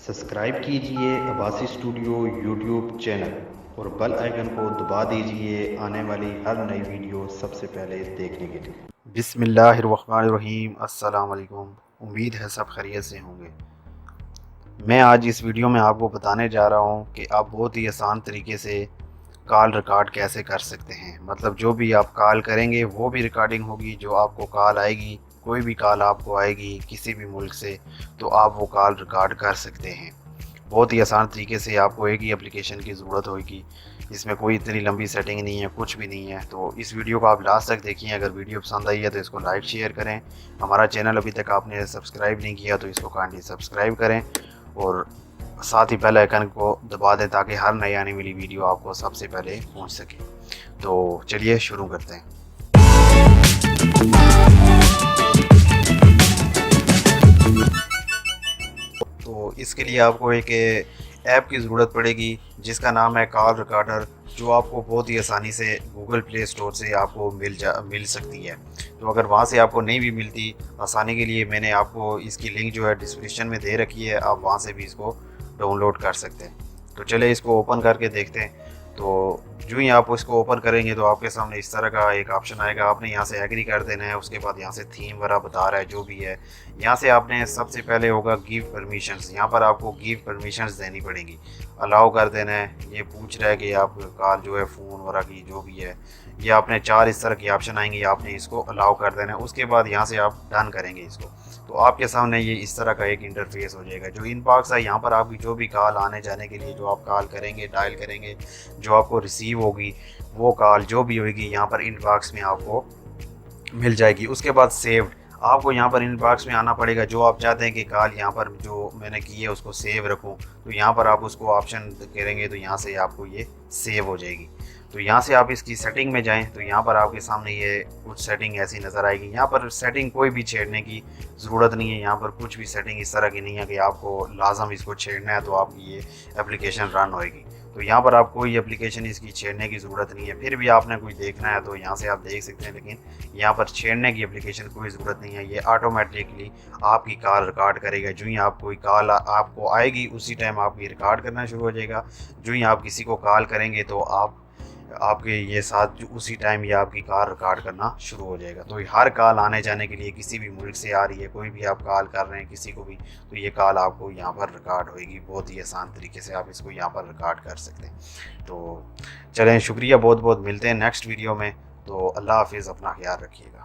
Subscribe कीजिए Abbasi studio YouTube channel और bell icon को दबा दीजिए आने वाली हर नई वीडियो सबसे पहले देखने के लिए। बिस्मिल्लाहिर्रहमानिर्रहीम। अस्सलाम वालेकुम। उम्मीद है सब खैरियत से होंगे। मैं आज इस वीडियो में आपको बताने जा रहा हूँ कि आप बहुत ही आसान तरीके से कॉल रिकॉर्ड कैसे कर सकते हैं। मतलब जो भी आप कॉल करेंगे वो भी रिकॉर्डिंग होगी, जो आपको कॉल आएगी, कोई भी कॉल आपको आएगी किसी भी मुल्क से, तो आप वो कॉल रिकॉर्ड कर सकते हैं। बहुत ही आसान तरीके से। आपको एक ही एप्लीकेशन की ज़रूरत होगी, इसमें कोई इतनी लंबी सेटिंग नहीं है, कुछ भी नहीं है। तो इस वीडियो को आप लास्ट तक देखिए। अगर वीडियो पसंद आई है तो इसको लाइक शेयर करें। हमारा चैनल अभी तक आपने सब्सक्राइब नहीं किया तो इसको काइंडली सब्सक्राइब करें और साथ ही बेल आइकन को दबा दें ताकि हर नई आने वाली वीडियो आपको सबसे पहले पहुंच सके। तो चलिए शुरू करते हैं। तो इसके लिए आपको एक ऐप की ज़रूरत पड़ेगी जिसका नाम है कॉल रिकॉर्डर, जो आपको बहुत ही आसानी से गूगल प्ले स्टोर से आपको मिल सकती है। तो अगर वहाँ से आपको नहीं भी मिलती, आसानी के लिए मैंने आपको इसकी लिंक जो है डिस्क्रिप्शन में दे रखी है, आप वहाँ से भी इसको डाउनलोड कर सकते हैं। तो चलिए इसको ओपन करके देखते हैं। तो जो ही आप इसको ओपन करेंगे तो आपके सामने इस तरह का एक ऑप्शन आएगा। आपने यहाँ से एग्री कर देना है। उसके बाद यहाँ से थीम वगैरह बता रहा है जो भी है। यहाँ से आपने सबसे पहले होगा गिव परमिशंस। यहाँ पर आपको गिव परमिशंस देनी पड़ेंगी, अलाउ कर देना है। ये पूछ रहा है कि आप कॉल जो है फ़ोन वगैरह की जो भी है, ये आपने 4 इस तरह के ऑप्शन आएंगे, आपने इसको अलाउ कर देना है। उसके बाद यहाँ से आप डन करेंगे इसको, तो आपके सामने ये इस तरह का एक इंटरफेस हो जाएगा। जो इनबॉक्स है, यहाँ पर आपकी जो भी कॉल आने जाने के लिए जो आप कॉल करेंगे, डायल करेंगे, जो आपको रिसीव होगी वो कॉल जो भी होगी यहाँ पर इनबॉक्स में आपको मिल जाएगी। उसके बाद सेव्ड, आपको यहाँ पर इनबॉक्स में आना पड़ेगा। जो आप चाहते हैं कि कॉल यहाँ पर जो मैंने की है उसको सेव रखूँ, तो यहाँ पर आप उसको ऑप्शन करेंगे तो यहाँ से आपको ये सेव हो जाएगी। तो यहाँ से आप इसकी सेटिंग में जाएं तो यहाँ पर आपके सामने ये कुछ सेटिंग ऐसी नज़र आएगी। यहाँ पर सेटिंग कोई भी छेड़ने की ज़रूरत नहीं है। यहाँ पर कुछ भी सेटिंग इस तरह की नहीं है कि आपको लाजम इसको छेड़ना है तो आपकी ये एप्लीकेशन रन होएगी। तो यहाँ पर आप कोई एप्लीकेशन इसकी छेड़ने की ज़रूरत नहीं है। फिर भी आपने कोई देखना है तो यहाँ से आप देख सकते हैं, लेकिन यहाँ पर छेड़ने की एप्लीकेशन कोई ज़रूरत नहीं है। ये ऑटोमेटिकली आपकी कॉल रिकॉर्ड करेगा। जो ही आप कोई कॉल आपको आएगी उसी टाइम आपकी रिकॉर्ड करना शुरू हो जाएगा। जो ही आप किसी को कॉल करेंगे तो आपके ये साथ उसी टाइम ये आपकी कॉल रिकॉर्ड करना शुरू हो जाएगा। तो हर कॉल आने जाने के लिए किसी भी मुल्क से आ रही है, कोई भी आप कॉल कर रहे हैं किसी को भी, तो ये कॉल आपको यहाँ पर रिकॉर्ड होएगी। बहुत ही आसान तरीके से आप इसको यहाँ पर रिकॉर्ड कर सकते हैं। तो चलें, शुक्रिया बहुत बहुत। मिलते हैं नेक्स्ट वीडियो में। तो अल्लाह हाफिज़, अपना ख्याल रखिएगा।